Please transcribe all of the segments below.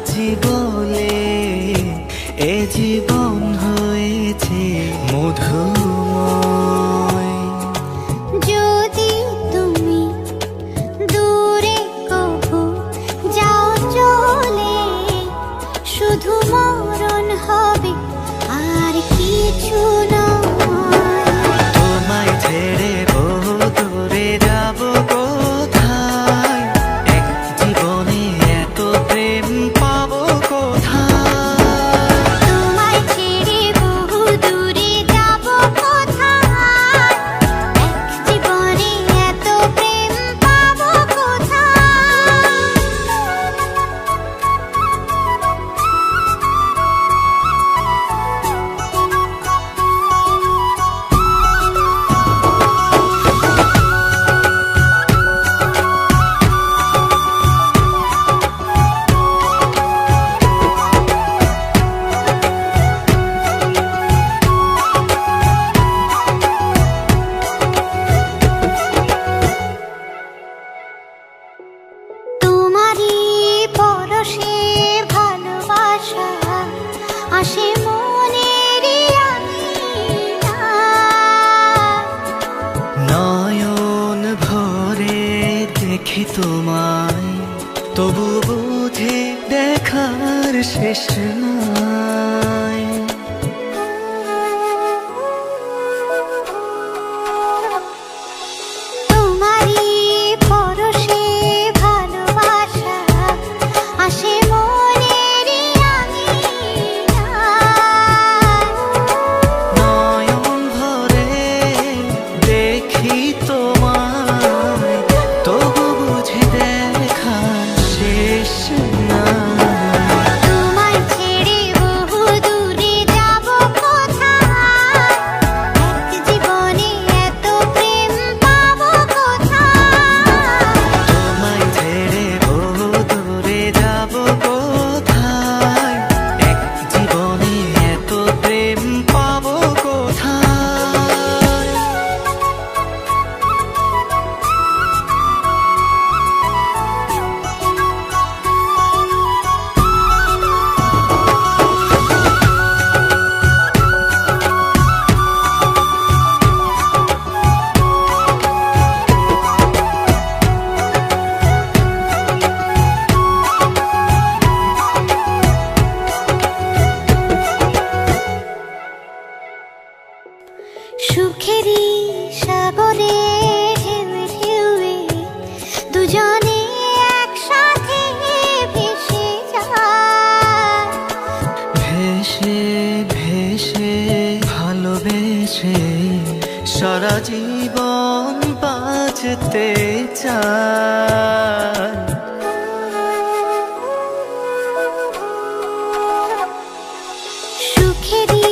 বাঁচি বলে এ জীবন হয়েছে মধুময়। যদি তুমি দূরে কভু যাও চলে, শুধু মরণ হবে আর কিছু নয়। তোমায় ছেড়ে বহু দূরে যাব কোথায়, এক জীবনে এত প্রেম পাবো কোথায়। তোমায় ছেড়ে বহু দূরে যাব কোথায়, এক জীবনে এত প্রেম পাবো কোথায়। তোমারই পরশে ভালোবাসা আসে মনের নয়ন ভরে দেখি তোমায়, তবু বুঝি দেখার শেষ নাই। তোমারই পরশে ভালোবাসা আসে মনের নয়ন ভরে দেখি তোমায়, তবু বুঝি দেখার শেষ নাই। তোমায় ছেড়ে বহু দূরে যাব কোথায়, এক জীবনে এত প্রেম পাবো কোথায়। তোমায় ছেড়ে বহু দূরে যাব কোথায়, এক জীবনে এত প্রেম পাবো কোথায়। সুখেরই সাগরে ঢেউয়ে ঢেউয়ে দুজনে একসাথে ভেসে যায়। ভেসে ভেসে ভালোবেসে সারা জীবন বাঁচতে চাই। সুখেরই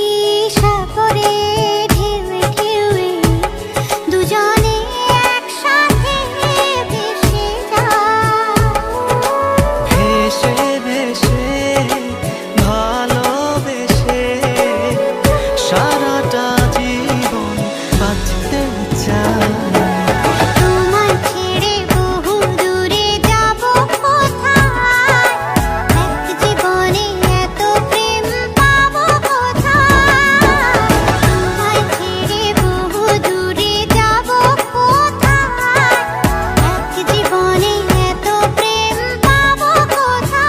সাগরে ঢেউয়ে ঢেউয়ে দুজনে একসাথে ভেসে যায়। ভেসে ভেসে ভালোবেসে সারাটা জীবন বাঁচতে চাই। তোমায় ছেড়ে বহু দূরে যাব কোথায়, এক জীবনে এত প্রেম পাবো কোথায়। তোমায় ছেড়ে বহু দূরে যাব কোথায়, এক জীবনে এত প্রেম পাবো কোথায়।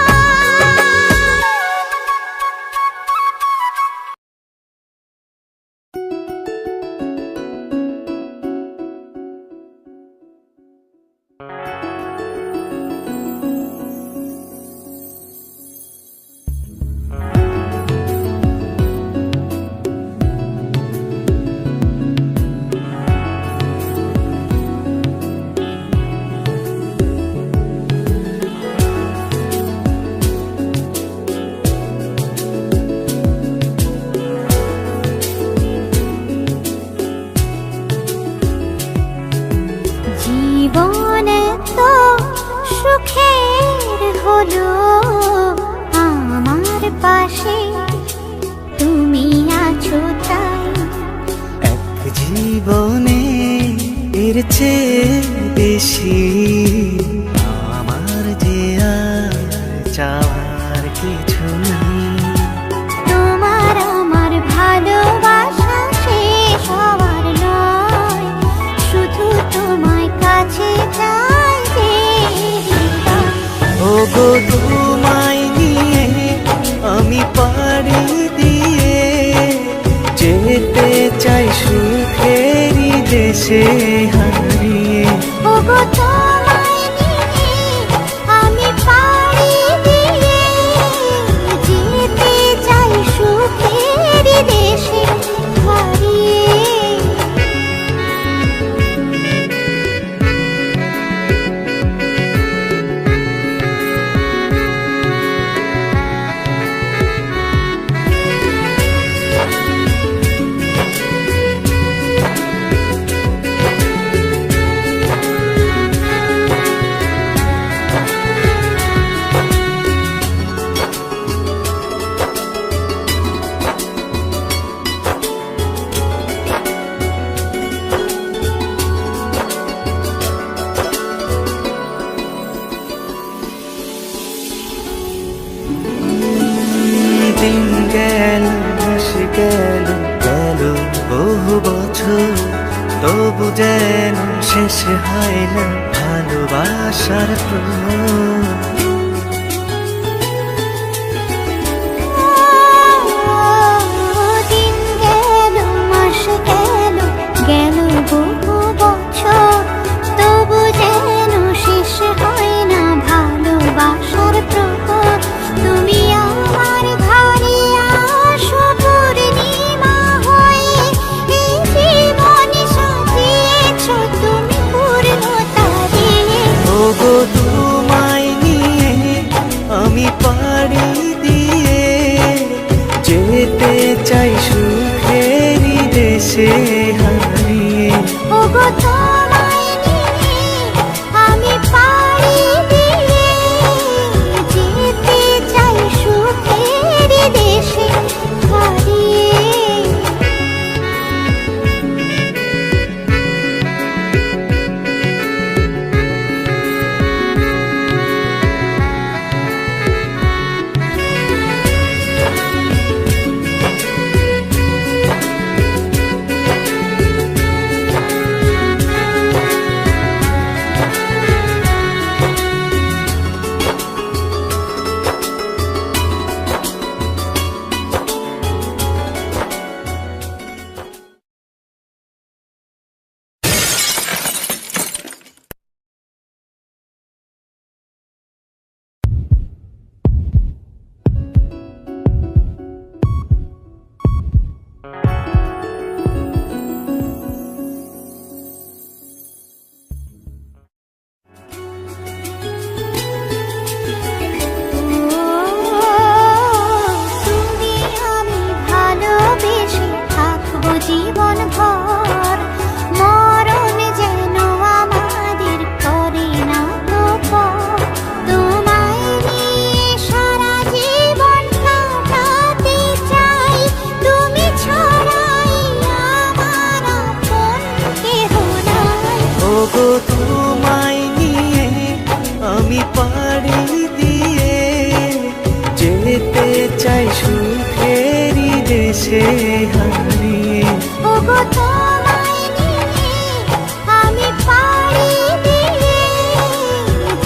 জীবন তো সুখের হলো আমার পাশে, তুমি আছো তাই। এক জীবনে এর চেয়ে বেশি আমার যে আর চাওয়ার দেশে হারিয়ে। ওগো তোমায় নিয়ে আমি পাড়ি দিয়ে যেতে চাই সুখের দেশে হারিয়ে। দিন গেল মাস গেল গেল বহু বছর, তবু যেন শেষ হয় না ভালোবাসার প্রহর। দিন গেল মাস গেল গেল বহু বছর, তবু যেন শেষ হয় না ভালোবাসার প্রহর। তুমি আমার ঘরে আসো পূর্ণিমা হয়ে, এই জীবন সাজিয়েছ তুমি পূর্ণতা দিয়ে। ওগো তোমায় নিয়ে আমি পাড়ি দিয়ে যেতে চাই সুখেরই দেশে হারিয়ে। ওগো তোমায় নিয়ে আমি পাড়ি দিয়ে যেতে চাই সুখের দেশে হারিয়ে। তুমি আমি ভালোবেসে থাকবো জীবন ভর, মরণ যেন আমাদের করে না তো পর। তোমায় নিয়ে সারা জীবন কাটাতে চাই, তুমি ছাড়াই আমার আপন কেহ নাই। ওগো তোমায় নিয়ে আমি পাড়ি দিয়ে যেতে চাই সুখেরই দেশে হারিয়ে। ওগো তোমায় নিয়ে আমি পাড়ি দিয়ে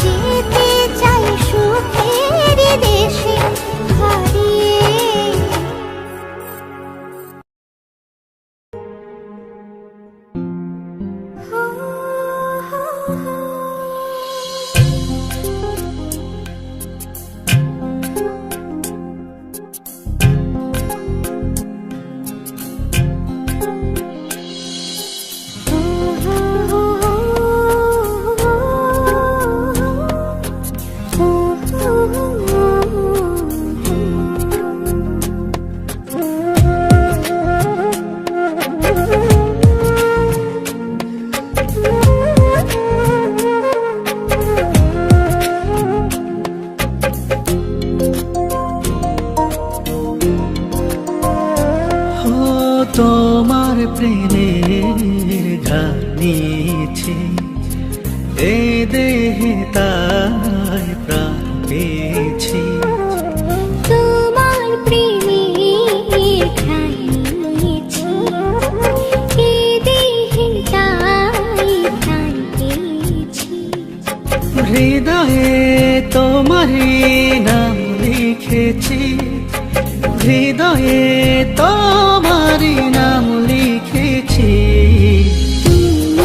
যেতে চাই সুখের দেশে হারিয়ে। তোমার প্রেমের গান নিয়েছি এ দেহে, তাই প্রাণ পেয়েছি। তোমার প্রেমের ঠাই নিয়েছি, এ দেহে তাই প্রাণ পেয়েছি। হৃদয়ে তোমারই নাম লিখেছি, হৃদয়ে তোমারই নাম লিখেছি। তুমি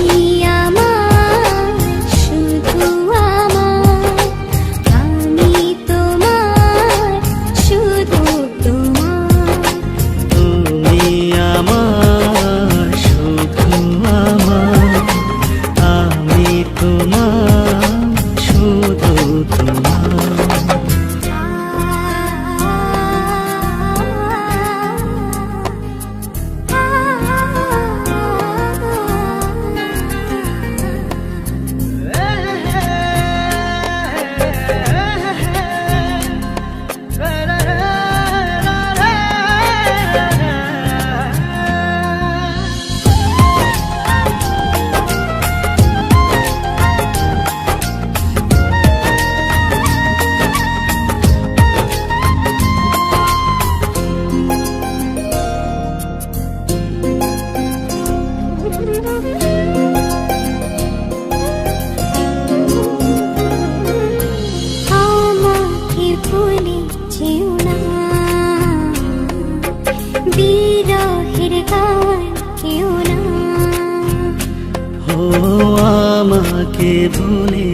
আমাকে ভুলে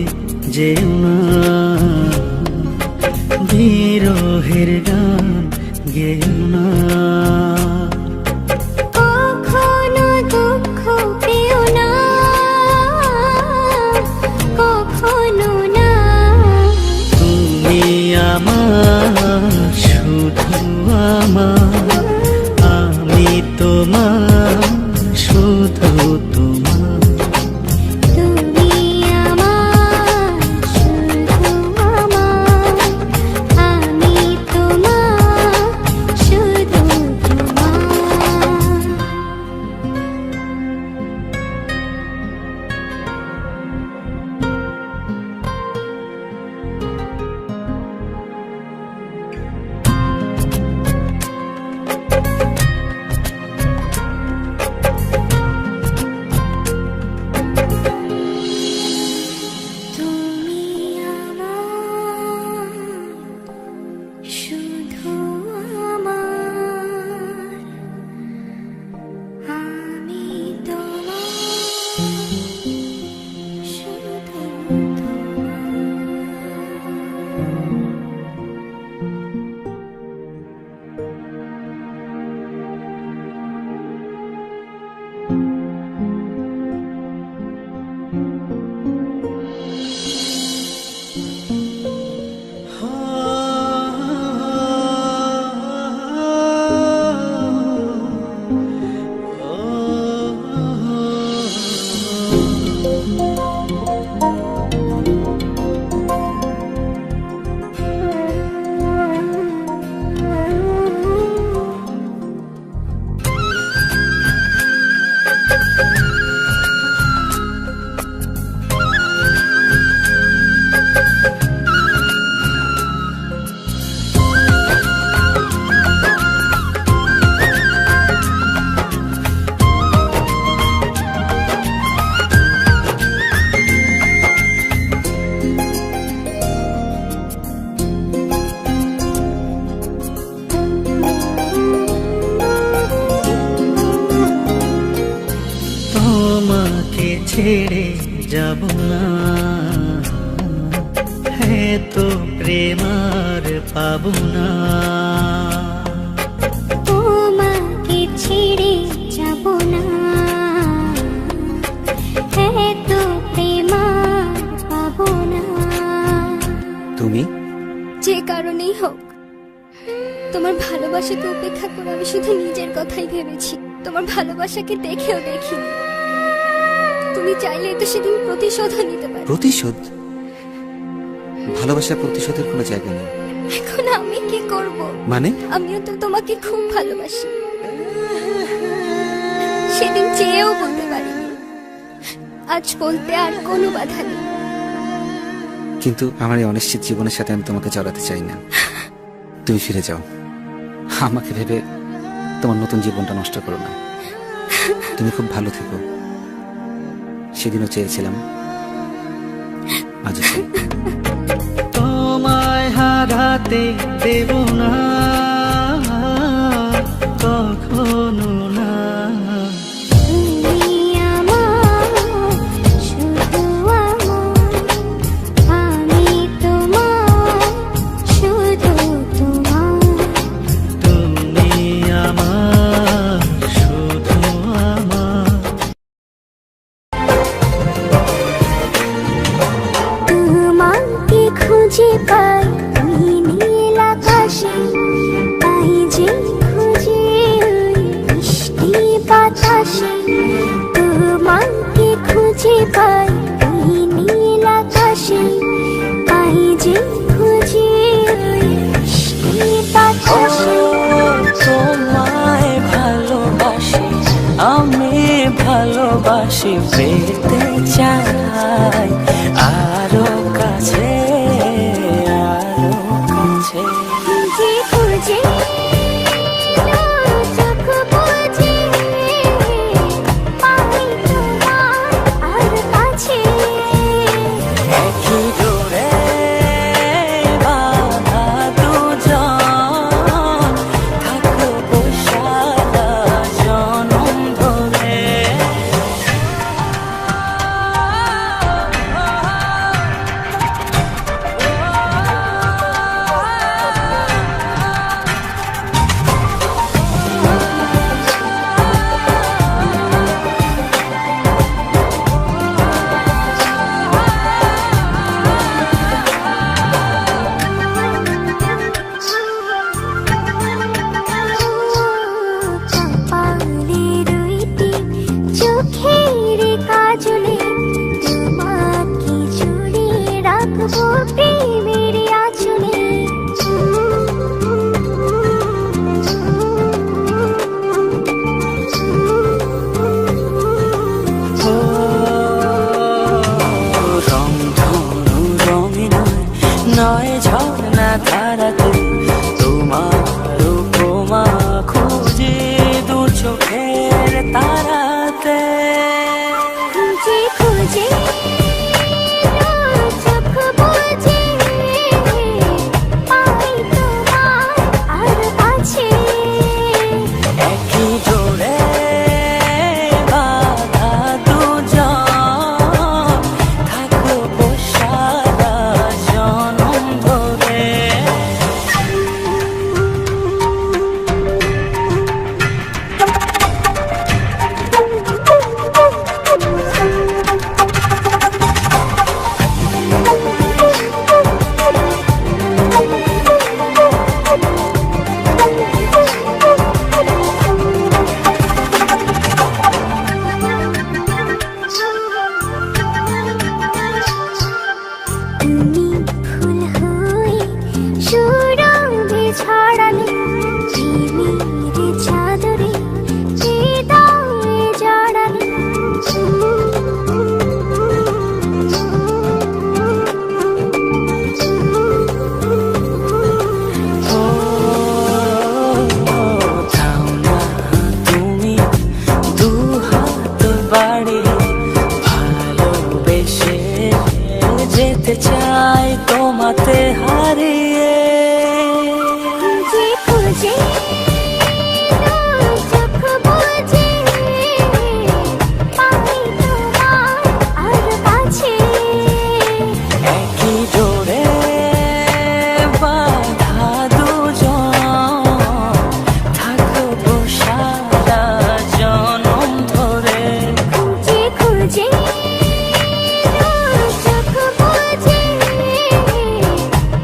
যেও না, বিরহের গান গেও না। কখনো দুঃখ পেও না, কখনো না। তুমি আমার, শুধু আমার, আমি তোমার, শুধু তোমার। তুমি আমার, শুধু আমার, আমি তোমার, শুধু তোমার। তুমি আমার, শুধু আমার, আমি তোমার, শুধু তোমাকে ছেড়ে যাব না, হ্যাঁ তো প্রেম আর পাবো না। তোমাকে ছেড়ে যাব না, এত প্রেম আর পাবো না। তুমি যে কারণেই হোক, তোমার ভালোবাসাকে উপেক্ষা করে আমি শুধু নিজের কথাই ভেবেছি, তোমার ভালোবাসাকে দেখেও দেখিনি। তুমি চাইলে তো সেদিন প্রতিশোধও নিতে পারো। প্রতিশোধ? ভালোবাসার প্রতিশোধের কোনো জায়গা নেই। এখন আমি কি করব? মানে? আমিও তো তোমাকে খুব ভালোবাসি, সেদিন চেয়েও বলতে পারিনি, আজ বলতে আর কোনো বাধা নেই। কিন্তু আমার এই অনিশ্চিত জীবনের সাথে আমি তোমাকে জড়াতে চাই না। তুমি ফিরে যাও, আমাকে ভেবে তোমার নতুন জীবনটা নষ্ট করো না। তুমি খুব ভালো থেকো, সেদিনও চেয়েছিলাম, আজও চাই। তোমায় হারাতে দেব না, কখনো না। তুমি আমার, শুধু আমার, আমি তোমার, শুধু তোমার। তুমি আমার, শুধু আমার। তোমাকে খুঁজে পাই নীল আকাশে, তাই যে খুঁজে ওই মিষ্টি বাতাসে। তোমাকে খুঁজে পাই নীল আকাশে, তাই যে খুঁজে ওই মিষ্টি বাতাসে। তোমায় ভালোবাসি, আমি ভালোবাসি, পেতে চাই আরো কাছে, আরো থাকবো প্রেমের আঁচলে। ও রং ধনু রঙে নয়, নয় ঝর্ণা ধারাতে, তোমার উপমা খুঁজে দু চোখের তারাতে। খুঁজে খুঁজে চোখ বুজে পাই তোমার আর কাছে। একই জোরে বাঁধা দুজন, থাকবো সারা জনম ধরে। তুমি ফুল হয়ে সুরভি ছড়ালে, প্রেমের চাদরে হৃদয়ে জড়ালে। ও থাও না তুমি দু হাত বাড়িয়ে, ভালোবেসে যেতে চাই তোমাতে হারিয়ে। খুঁজে খুঁজে চোখ বুজে পাই তোমার আর কাছে। একই জোরে বাঁধা দুজন, থাকবো সারা জনম ধরে। খুঁজে খুঁজে চোখ বুজে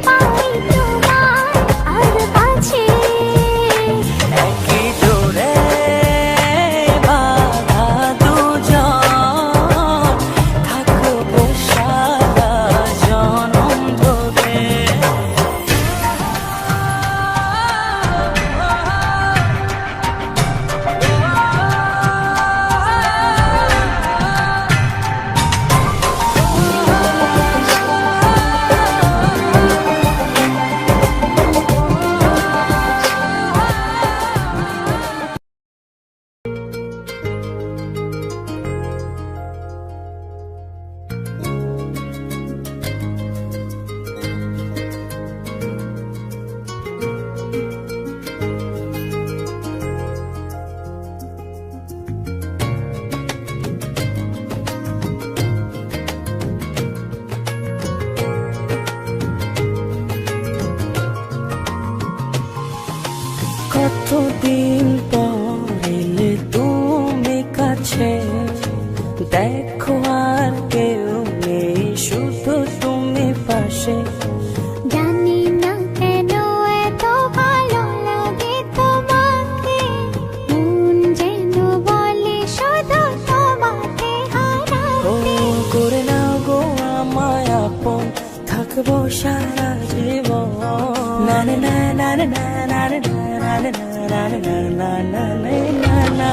পাই তোমার আর কাছে। একই জোরে বাঁধা দুজন, থাকবো সারা জনম ধরে। কতদিন পর এলে তুমি কাছে, দেখো আর কেউ নেই, শুধু তুমি পাশে। জানি না কেন এত ভালো লাগে তোমাকে, মন যেন বলে শুধু তোমাকে ও হারাতে। করে নাও গো আমায় আপন, থাকবো সারা জীবন। না না না না না না না না না না না না না না না না।